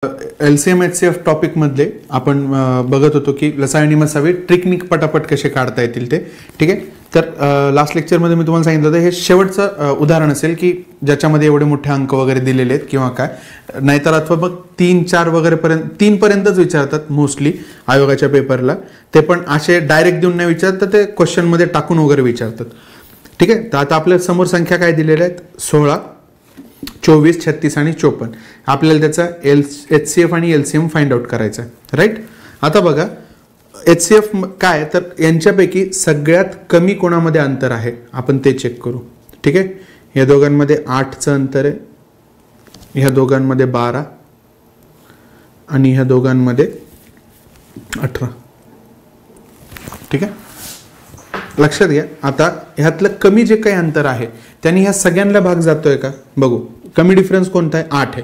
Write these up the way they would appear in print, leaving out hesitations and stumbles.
LCM HCF topic मध्ये आपण बघत होतो की लसाअ आणि मसावे ट्रिकनिक पटापट कसे काढता येतील ते. ठीक आहे. तर लास्ट लेक्चरमध्ये मी तुम्हाला सांगितलं होतं हे शेवटचं उदाहरण असेल की ज्याच्यामध्ये एवढे मोठे अंक वगैरे दिलेले आहेत किंवा काय, नाहीतर अथवा मग 3-4 वगैरे पर्यंत 3 पर्यंतच विचारतात मोस्टली आयोगाच्या पेपरला. ते पण असे डायरेक्ट देऊन नाही विचारत, तर ते क्वेश्चनमध्ये टाकून वगैरे विचारतात. ठीक आहे. तर आता आपल्या समोर संख्या काय दिलेल्या आहेत, 16, 24, 36 आणि 54. आपल्याला त्याचा HCF आणि LCM फाइंड आउट करायचा आहे. राईट. आता बघा HCF काय, तर यांच्यापैकी सगळ्यात कमी कोणामध्ये अंतर आहे आपण ते चेक करू. ठीक आहे. या दोघांमध्ये 8चं अंतर आहे, ह्या दोघांमध्ये 12 आणि ह्या दोघांमध्ये 18. ठीक आहे. लक्षात घ्या. आता ह्यातलं कमी जे काही अंतर आहे त्यांनी ह्या सगळ्यांना भाग जातोय का बघू. कमी डिफरन्स कोणता आहे, 8 आहे.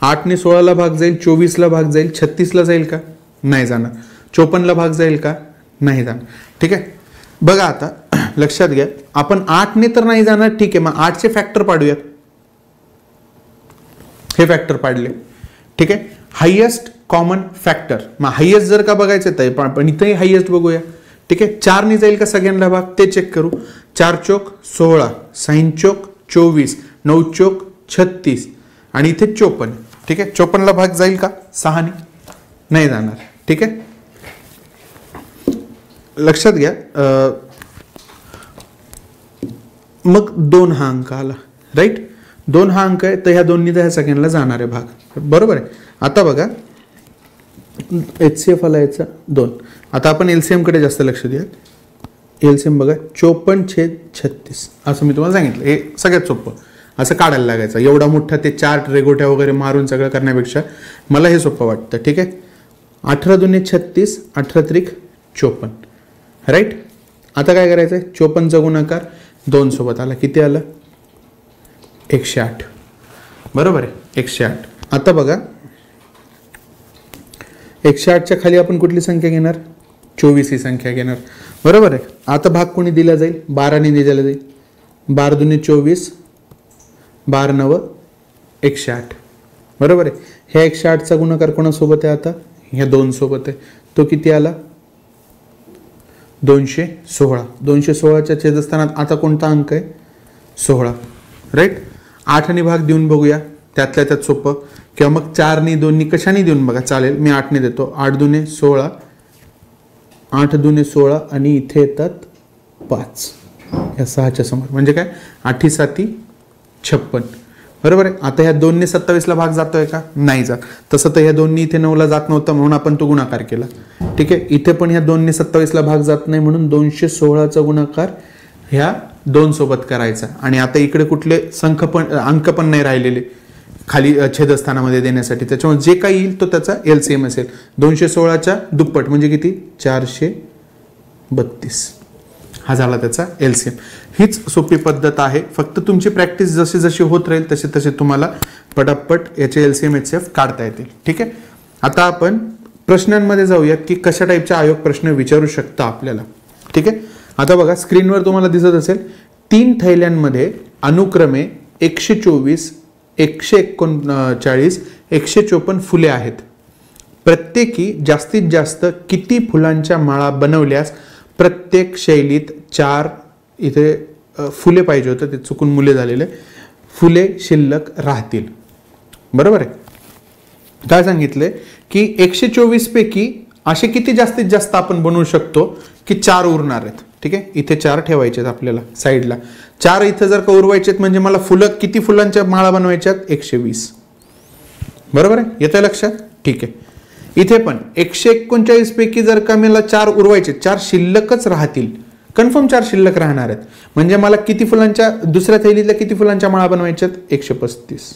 8ने 16ला भाग जाईल, 24ला भाग जाईल, 36ला जाईल का, नाही जाणार. 54ला भाग जाईल का, नाही जाणार. ठीक आहे. बघा आता लक्षात घ्या, आपण 8ने तर नाही जाणार. ठीक आहे. मग 8चे फॅक्टर पाडूयात. हे फॅक्टर पाडले. ठीक आहे. हायेस्ट कॉमन फॅक्टर, मग हायेस्ट जर का बघायचं तर पण इथेही हायेस्ट बघूया. ठीक आहे. 4ने जाईल का सगळ्यांना भाग ते चेक करू. 4 चोक 16, 6 चोक 24, 9 चोक 36 आणि इथे 54. ठीक आहे. 54ला भाग जाईल का 6ने, नाही जाणार. ठीक आहे. लक्षात घ्या. मग 2 हा अंक आला. राईट. 2 हा अंक आहे, तर ह्या दोन्ही तर ह्या सगळ्यांना जाणार आहे भाग. बरोबर आहे. आता बघा HCF आला याचा 2. आता आपण LCM कडे जास्त लक्ष द्या. LCM बघा 54/36 असं मी तुम्हाला सांगितलं. हे सगळ्यात सोपं असं काढायला लागायचं. एवढा मोठा ते चार्ट रेगोट्या वगैरे मारून सगळं करण्यापेक्षा मला हे सोपं वाटतं. ठीक आहे. 18 दुने 36, 18 त्रिक 54. राईट. आता काय करायचं आहे, 54चा गुणाकार 2 सोबत आला, किती आलं, 108. बरोबर आहे, 108. आता बघा 108च्या खाली आपण कुठली संख्या घेणार, 24 ही संख्या घेणार. बरोबर आहे. आता भाग कोणी दिला जाईल, 12ने दिला जाईल. 12 दुने 24, 12 9 108. बरोबर आहे. ह्या 108चा गुणाकार कोणासोबत आहे, आता ह्या 2 सोबत आहे. तो किती आला, 216. 216च्या छेदस्थानात आता कोणता अंक आहे, 16. राईट. 8ने भाग देऊन बघूया, त्यातल्या त्यात सोपं. किंवा मग 4ने 2ने कशाने देऊन बघा, चालेल. मी 8ने देतो. 8 दुने 16, 8 दुने 16 आणि इथे येतात 5 या 6च्या समोर, म्हणजे काय 8 7 56. बरोबर आहे. आता ह्या 2ने 27ला भाग जातोय का, नाही जात. तसं तर ह्या 2ने इथे 9ला जात नव्हतं म्हणून आपण तो गुणाकार केला. ठीक आहे. इथे पण ह्या 2ने 27ला भाग जात नाही म्हणून 216चा गुणाकार ह्या 2 सोबत करायचा. आणि आता इकडे कुठले अंक पण नाही राहिलेले खाली छेदस्थानामध्ये देण्यासाठी, त्याच्यामुळे जे काही येईल तो त्याचा LCM असेल. 216च्या दुप्पट म्हणजे किती, 432. हा झाला त्याचा LCM. हीच सोपी पद्धत आहे. फक्त तुमची प्रॅक्टिस जशी जशी होत राहील तसे तसे तुम्हाला पटापट याचे LCM HCF काढता येतील. ठीक आहे. आता आपण प्रश्नांमध्ये जाऊयात की कशा टाईपचे आयोग प्रश्न विचारू शकता आपल्याला. ठीक आहे. आता बघा स्क्रीनवर तुम्हाला दिसत असेल 3 थैल्यांमध्ये अनुक्रमे 124, 139, 154 फुले आहेत. प्रत्येकी जास्तीत जास्त किती फुलांच्या माळा बनवल्यास प्रत्येक शैलीत 4 इथे फुले पाहिजे होतं, ते चुकून मुले झालेले, फुले शिल्लक राहतील. बरोबर आहे. काय सांगितले की 124 पैकी असे किती जास्तीत जास्त आपण बनवू शकतो की 4 उरणार आहेत. ठीक आहे. इथे 4 ठेवायचे आहेत आपल्याला साईडला. 4 इथे जर का उरवायचे म्हणजे मला किती फुलांच्या माळा बनवायच्यात, 120. बरोबर आहे. येतं लक्षात. ठीक आहे. इथे पण 139 पैकी जर का मला 4 उरवायचे, 4 शिल्लकच राहतील, कन्फर्म 4 शिल्लक राहणार आहेत, म्हणजे मला किती फुलांच्या दुसऱ्या थैलीतल्या किती फुलांच्या माळा बनवायच्यात, 135.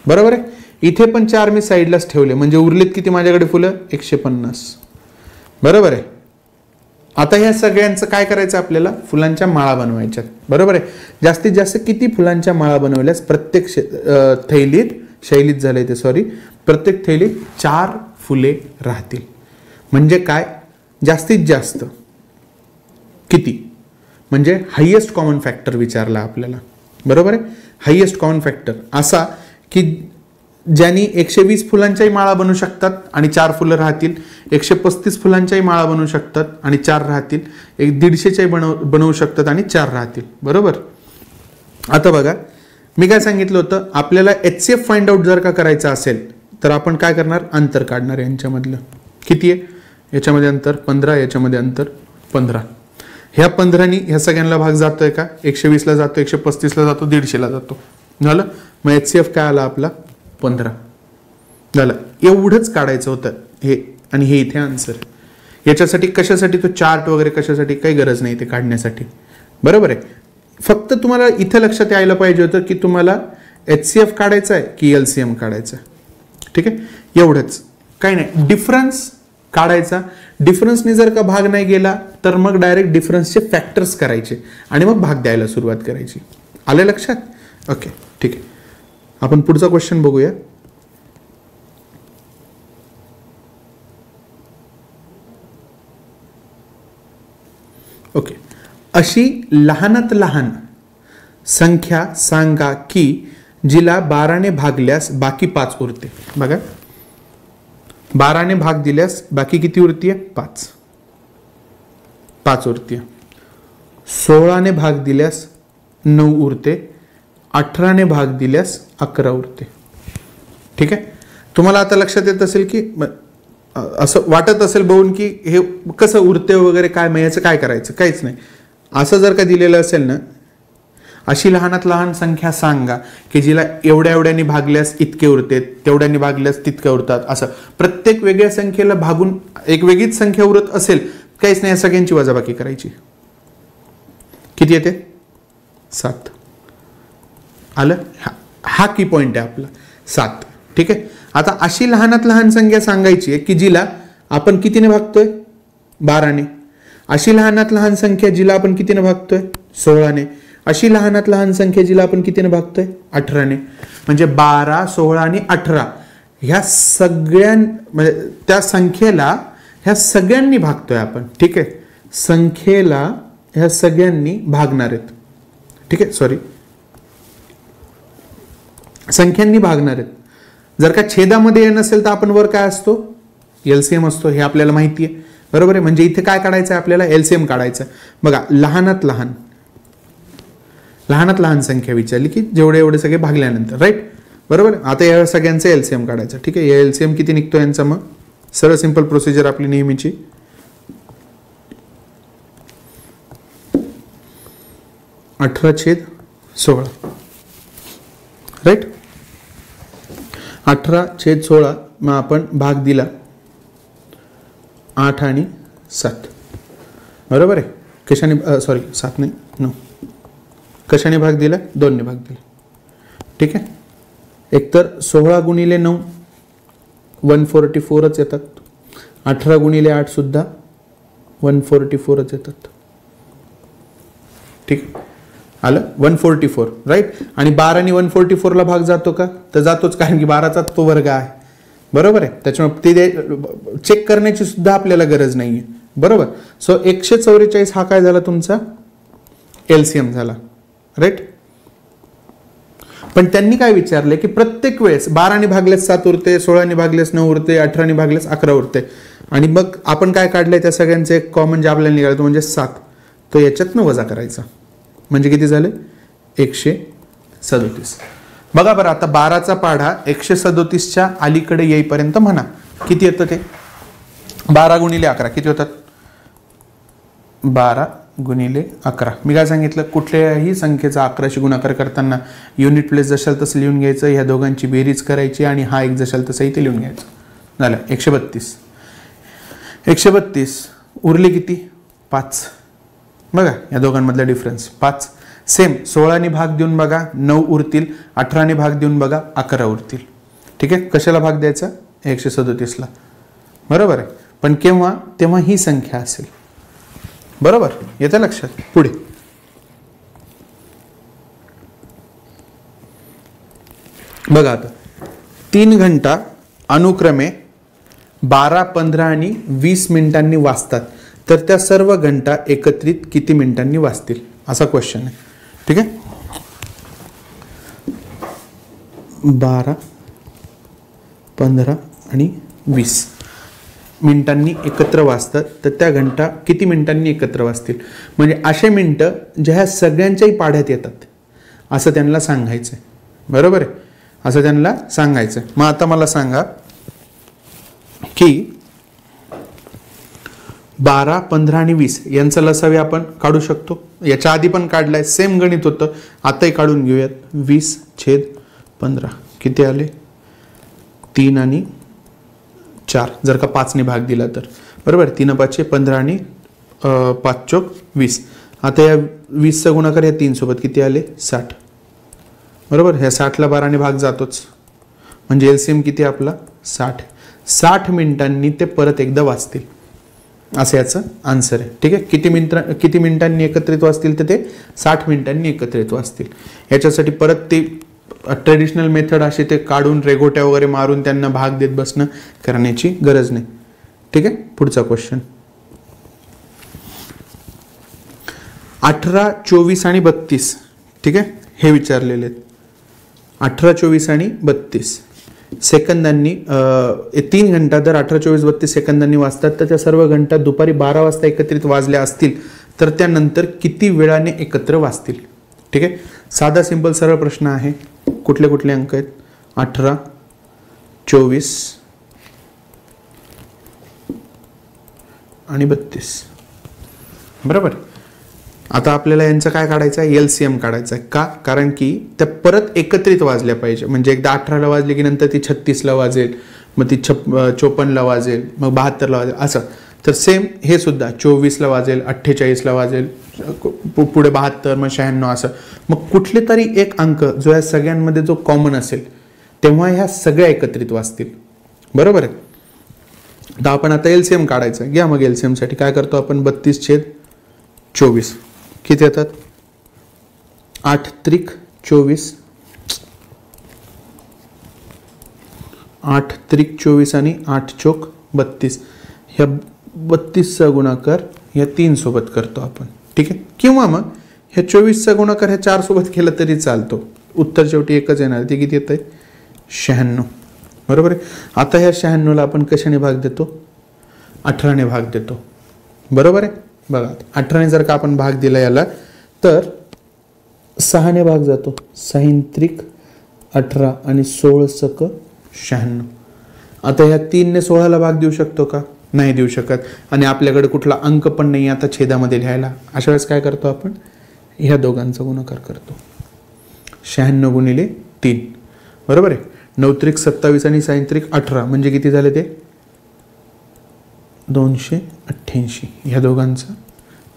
बरोबर आहे. इथे पण 4 मी साईडलाच ठेवले, म्हणजे उरलीत किती माझ्याकडे फुलं, 150. बरोबर आहे. आता ह्या सगळ्यांचं काय करायचं आपल्याला, फुलांच्या माळा बनवायच्यात. बरोबर आहे. जास्तीत जास्त किती फुलांच्या माळा बनवल्यास प्रत्येक शैलीत झाले ते सॉरी प्रत्येक थैलीत 4 फुले राहतील. म्हणजे काय, जास्तीत जास्त किती, म्हणजे हायेस्ट कॉमन फॅक्टर विचारला आपल्याला. बरोबर आहे. हायेस्ट कॉमन फॅक्टर असा की ज्यांनी 120 फुलांच्याही माळा बनवू शकतात आणि 4 फुलं राहतील, 135 फुलांच्याही माळा बनवू शकतात आणि 4 राहतील, 150च्याही बनवू शकतात आणि 4 राहतील. बरोबर. आता बघा मी काय सांगितलं होतं, आपल्याला HCF फाइंड आउट जर का करायचं असेल तर आपण काय करणार, अंतर काढणार. यांच्यामधलं किती आहे, याच्यामध्ये अंतर 15, याच्यामध्ये अंतर 15. ह्या 15नी ह्या सगळ्यांना भाग जातोय का, 120ला जातो, 135ला जातो, 150ला जातो. झालं. मग HCF काय आला आपला 15 झालं. एवढंच काढायचं होतं हे, आणि हे इथे आन्सर. याच्यासाठी कशासाठी तो चार्ट वगैरे कशासाठी काही गरज नाही ते काढण्यासाठी. बरोबर आहे. फक्त तुम्हाला इथं लक्षात यायला पाहिजे होतं की तुम्हाला HCF काढायचा आहे की LCM काढायचा आहे. ठीक आहे, एवढंच, काही नाही. डिफरन्स काढायचा, डिफरन्सने जर का भाग नाही गेला तर मग डायरेक्ट डिफरन्सचे फॅक्टर्स करायचे आणि मग भाग द्यायला सुरुवात करायची. आले लक्षात? ओके, ठीक आहे. आपण पुढचा क्वेश्चन बघूया. ओके. अशी लहानात लहान संख्या सांगा की जिला 12ने भागल्यास बाकी 5 उरते. बघा 12ने भाग दिल्यास बाकी किती उरतीये, 5 उरतीये. 16ने भाग दिल्यास 9 उरते, 18ने भाग दिल्यास 11 उरते. ठीक आहे. तुम्हाला आता लक्षात येत असेल की असं वाटत असेल बघून की हे कसं उरते वगैरे, काय याचं काय करायचं, काहीच नाही. असं जर का दिलेलं असेल ना, अशी लहानात लहान संख्या सांगा की जिला एवढ्या एवढ्यानी भागल्यास इतके उरते, तेवढ्यानी भागल्यास तितके उरतात. असं प्रत्येक वेगळ्या संख्येला भागून एक वेगळीच संख्या उरत असेल, काहीच नाही, सगळ्यांची वजाबाकी करायची. किती येते, 7. आलं. हा की पॉइंट आहे आपला, 7. ठीक आहे. आता अशी लहानात लहान संख्या सांगायची आहे की जिला आपण कितीने भागतोय, 12ने. अशी लहानात लहान संख्या जिला आपण कितीने भागतोय, 16ने. अशी लहानात लहान संख्या जिला आपण कितीने भागतोय, 18ने. म्हणजे 12, 16 आणि 18 ह्या सगळ्या म्हणजे त्या संख्येला ह्या सगळ्यांनी भागतोय आपण. ठीक आहे. संख्येला ह्या सगळ्यांनी भागणार आहेत. ठीक आहे, सॉरी, संख्यांनी भागणार आहेत. जर का छेदामध्ये नसेल तर आपण वर काय असतो, LCM असतो, हे आपल्याला माहिती आहे. बरोबर आहे. म्हणजे इथे काय काढायचं आहे आपल्याला, LCM काढायचं. बघा लहानात लहान संख्या विचारली की जेवढे एवढे सगळे भागल्यानंतर, राईट. बरोबर. आता या सगळ्यांचं LCM काढायचं. ठीक आहे. या LCM किती निघतो यांचा, मग सरळ सिंपल प्रोसिजर आपली नेहमीची. 18/16, राईट. 18/16. मग आपण भाग दिला 8 आणि 7. बरोबर आहे. कशाने, सॉरी 7 नाही 9. कशाने भाग दिला, 2ने भाग दिला. ठीक आहे. एकतर 16 गुणिले 9 144च येतात. 18 गुणिले 8 सुद्धा 144च येतात. ठीक आलं, 144, राईट. आणि 12ने 144ला भाग जातो का, तर जातोच, कारण की 12चा तो वर्ग आहे. बरोबर आहे. त्याच्यामुळे ते चेक करण्याची सुद्धा आपल्याला गरज नाहीये. बरोबर. सो 144 हा काय झाला तुमचा LCM झाला, राईट. पण त्यांनी काय विचारले की प्रत्येक वेळेस 12ने भागल्यास 7 उरते, 16ने भागल्यास 9 उरते, 18ने भागल्यास 11 उरते. आणि मग आपण काय काढलंय त्या सगळ्यांचे एक कॉमन जे आपल्याला निघाला तो म्हणजे 7. तो याच्यातनं वजा करायचा, म्हणजे किती झाले 137. बघा बरं, आता 12चा पाढा 137च्या अलीकडे येईपर्यंत म्हणा. किती येतं ते, 12 गुणिले 11 किती होतात, 12 गुणिले 11. मी काय सांगितलं, कुठल्याही संख्येचा 11शी गुणाकार करताना युनिट प्लेस जशाल तसं लिहून घ्यायचं, ह्या दोघांची बेरीज करायची आणि हा एक जशाल तसं इथे लिहून घ्यायचं. झालं 132. 132 उरले किती, 5. बघा या दोघांमधला डिफरन्स 5. सेम 16ने भाग देऊन बघा 9 उरतील, 18ने भाग देऊन बघा 11 उरतील. ठीक आहे. कशाला भाग द्यायचा, 137ला. बरोबर आहे. पण केव्हा, तेव्हा ही संख्या असेल. बरोबर, येतं लक्षात. पुढे बघा आता 3 घंटा अनुक्रमे 12, 15 आणि 20 मिनिटांनी वाजतात, तर त्या सर्व घंटा एकत्रित किती मिनिटांनी वाजतील, असा क्वेश्चन आहे. ठीक आहे. 12, 15 आणि 20 मिनिटांनी एकत्र वाजतात, तर त्या घंटा किती मिनिटांनी एकत्र वाजतील, म्हणजे असे मिनटं ज्या ह्या सगळ्यांच्याही पाढ्यात येतात असं त्यांना सांगायचं आहे. बरोबर आहे, असं त्यांना सांगायचं आहे. मग आता मला सांगा की 12, 15 आणि 20 यांचा लसावी आपण काढू शकतो. याच्या आधी पण काढलाय, सेम गणित होतं, आताही काढून घेऊयात. 20/15 किती आले, 3 आणि 4. जर का 5 ने भाग दिला तर बरोबर, 3 5 15 आणि 5 चौक 20. आता या 20चा गुणाकार या 3 सोबत किती आले, 60. बरोबर, ह्या 60ला 12 ने भाग जातोच, म्हणजे एलसीएम किती आपला 60. 60 मिनिटांनी ते परत एकदा वाजतील, असं याचं आन्सर आहे. ठीक आहे, किती मिनिटांनी एकत्रित वाजतील, तर ते 60 मिनिटांनी एकत्रित वाजतील. याच्यासाठी परत ते ट्रेडिशनल मेथड अशी ते काढून रेघोट्या वगैरे मारून त्यांना भाग देत बसणं करण्याची गरज नाही. ठीक आहे, पुढचा क्वेश्चन. 18, 24 आणि 32. ठीक आहे, हे विचारलेले आहेत. 18, 24 आणि 32 सेकंदांनी 3 घंटा जर 18, 24, 32 सेकंदांनी वाजतात, तर त्या सर्व घंटा दुपारी 12 वाजता एकत्रित वाजल्या असतील तर त्यानंतर किती वेळाने एकत्र वाजतील. ठीक आहे, साधा सिंपल सरळ प्रश्न आहे. कुठले कुठले अंक आहेत, 18, 24 आणि 32. बरोबर, आता आपल्याला यांचं काय काढायचं आहे, एलसीएम काढायचं आहे. का, कारण की त्या परत एकत्रित वाजल्या पाहिजे. म्हणजे एकदा 18ला वाजली की नंतर ती 36ला वाजेल, मग ती 54ला वाजेल, मग 72ला वाजेल, असं. तर सेम हे सुद्धा 24ला वाजेल, 48ला वाजेल, पुढे 72, मग 96, असं. मग कुठले तरी एक अंक जो या सगळ्यांमध्ये जो कॉमन असेल तेव्हा ह्या सगळ्या एकत्रित वाजतील. बरोबर आहे, तर आपण आता एलसीएम काढायचं. घ्या मग एलसीएम साठी काय करतो आपण, 32/24 किती येतात, 8 त्रिक 24, 8 त्रिक 24 आणि 8 चौक 32. ह्या 32चा गुणाकार ह्या 3 सोबत करतो आपण. ठीक आहे, किंवा मग ह्या 24चा गुणाकार ह्या 4 सोबत केला तरी चालतो. उत्तर शेवटी एकच येणार, ते किती येत आहे, 96. बरोबर आहे. आता ह्या 96ला आपण कशाने भाग देतो, 18ने भाग देतो. बरोबर आहे. बघा, 18ने जर का आपण भाग दिला याला तर 6ने भाग जातो. 6 त्रिक 18 आणि 16 सक 96. आता ह्या 3ने 16ला भाग देऊ शकतो का, नाही देऊ शकत. आणि आपल्याकडे कुठला अंक पण नाही आता छेदामध्ये लिहायला. अशा वेळेस काय करतो आपण, ह्या दोघांचा गुणाकार करतो. 96 गुणिले 3. बरोबर आहे. 9 त्रिक 27 आणि 6 त्रिक 18 म्हणजे किती झाले ते 288. ह्या दोघांचा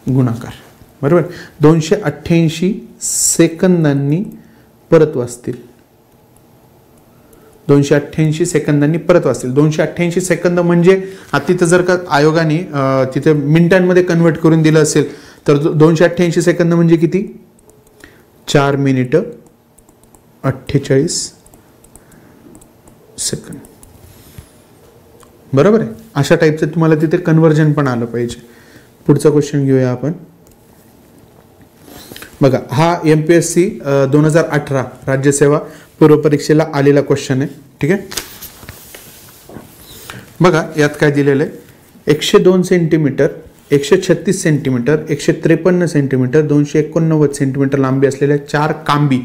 गुणाकार. बरोबर, 288 सेकंदांनी परत वाजतील. 288 सेकंदांनी परत वाजतील. 288 सेकंद म्हणजे तिथं जर का आयोगाने तिथे मिनिटांमध्ये कन्वर्ट करून दिलं असेल तर 288 सेकंद म्हणजे किती, 4 मिनिटं 48 सेकंद. बरोबर आहे. अशा टाईपचं तुम्हाला तिथे कन्वर्जन पण आलं पाहिजे. पुढचा क्वेश्चन घेऊया आपण. बघा, हा MPSC 2018 राज्यसेवा पूर्व परीक्षेला आलेला क्वेश्चन आहे. ठीक आहे, बघा यात काय दिलेलं आहे, 102 सेंटीमीटर, 136 सेंटीमीटर, 153 सेंटीमीटर, 289 सेंटीमीटर लांबी असलेल्या 4 कांबी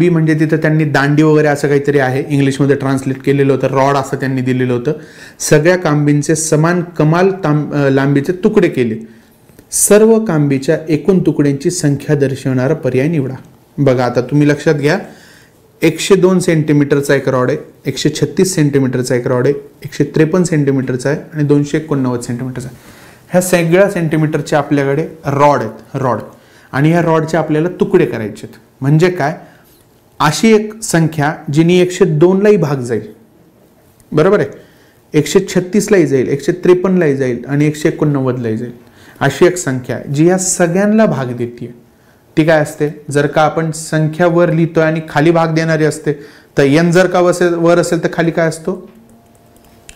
म्हणजे तिथं त्यांनी दांडी वगैरे असं काहीतरी आहे, इंग्लिशमध्ये ट्रान्सलेट केलेलं होतं, रॉड असं त्यांनी दिलेलं होतं. सगळ्या कांबींचे समान कमाल लांबीचे तुकडे केले. सर्व कांबीच्या एकूण तुकड्यांची संख्या दर्शवणारा पर्याय निवडा. बघा, आता तुम्ही लक्षात घ्या, 102 सेंटीमीटरचा एक रॉड आहे, 136 सेंटीमीटरचा एक रॉड आहे, 153 सेंटीमीटरचा आहे आणि 289 सेंटीमीटरचा आहे. ह्या सगळ्या सेंटीमीटरचे आपल्याकडे रॉड आहेत, रॉड. आणि ह्या रॉडचे आपल्याला तुकडे करायचे आहेत. म्हणजे काय, अशी एक संख्या जिनी 102लाही भाग जाईल. बरोबर आहे, 136लाही जाईल, 153लाही जाईल आणि 189लाही जाईल. अशी एक संख्या जी या सगळ्यांना भाग देते. ती काय असते, जर का आपण संख्या वर लिहितोय आणि खाली भाग देणारी असते तर n जर का वर असेल तर खाली काय असतो,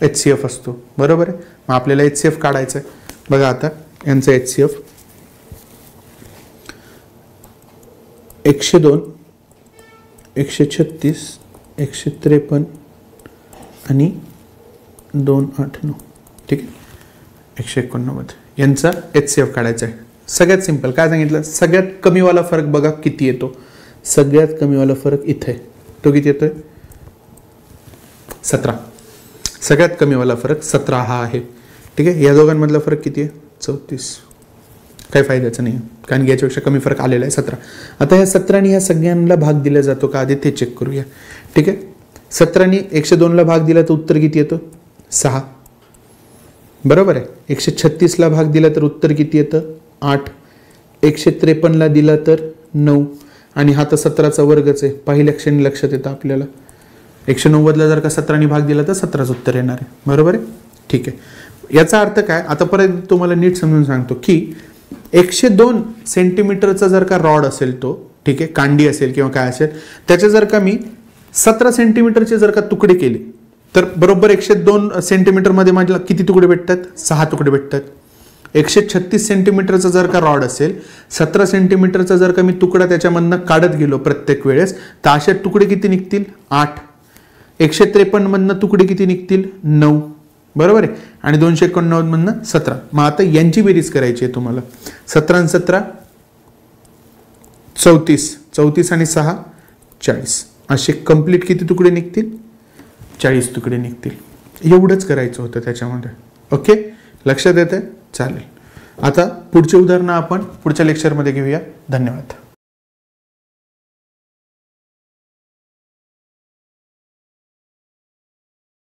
HCF असतो. बरोबर आहे. मग आपल्याला HCF काढायचं आहे. बघा आता यांचं HCF 102, 136, 153, आणि 2, 8, 9. ठीक आहे, 189 यांचा HCF काढायचा आहे. सगळ्यात सिंपल काय सांगितलं, सगळ्यात कमीवाला फरक बघा किती येतो. सगळ्यात कमीवाला फरक इथे तो किती येतोय 17. सगळ्यात कमीवाला फरक 17 हा आहे. ठीक आहे, या दोघांमधला फरक किती आहे 34. काही फायद्याचं नाही कारण की याच्यापेक्षा कमी फरक आलेला आहे 17. आता ह्या 17नी ह्या सगळ्यांना भाग दिला जातो का आधी ते चेक करूया. ठीक आहे, 17नी 102ला भाग दिला तर उत्तर किती येतं 6. बरोबर आहे. 136ला भाग दिला तर उत्तर किती येतं 8. 153ला दिला तर 9 आणि हा तर 17चा वर्गच आहे. पहिल्या क्षणी लक्षात येतं आपल्याला. 190ला जर का 17नी भाग दिला तर 17च उत्तर येणार आहे. बरोबर आहे. ठीक आहे, याचा अर्थ काय आता परत तुम्हाला नीट समजून सांगतो की 102 सेंटीमीटरचा जर का रॉड असेल तो, ठीक आहे, कांडी असेल किंवा काय असेल, त्याचे जर का मी 17 सेंटीमीटरचे जर का तुकडे केले तर बरोबर 102 सेंटीमीटरमध्ये माझ्या किती तुकडे भेटतात 6 तुकडे भेटतात. 136 सेंटीमीटरचा जर का रॉड असेल, 17 सेंटीमीटरचा जर का मी तुकडा त्याच्यामधनं काढत गेलो प्रत्येक वेळेस तर असे तुकडे किती निघतील 8. 153 मधनं तुकडे किती निघतील 9. बरोबर आहे. आणि 289 मधनं 17. मग आता यांची बेरीज करायची आहे तुम्हाला. 17 आणि 17 34. 34 आणि 6 40. असे कंप्लीट किती तुकडे निघतील 40 तुकडे निघतील. एवढंच करायचं होतं त्याच्यामध्ये. ओके, लक्षात येतंय. चालेल, आता पुढचे उदाहरणं आपण पुढच्या लेक्चरमध्ये घेऊया. धन्यवाद.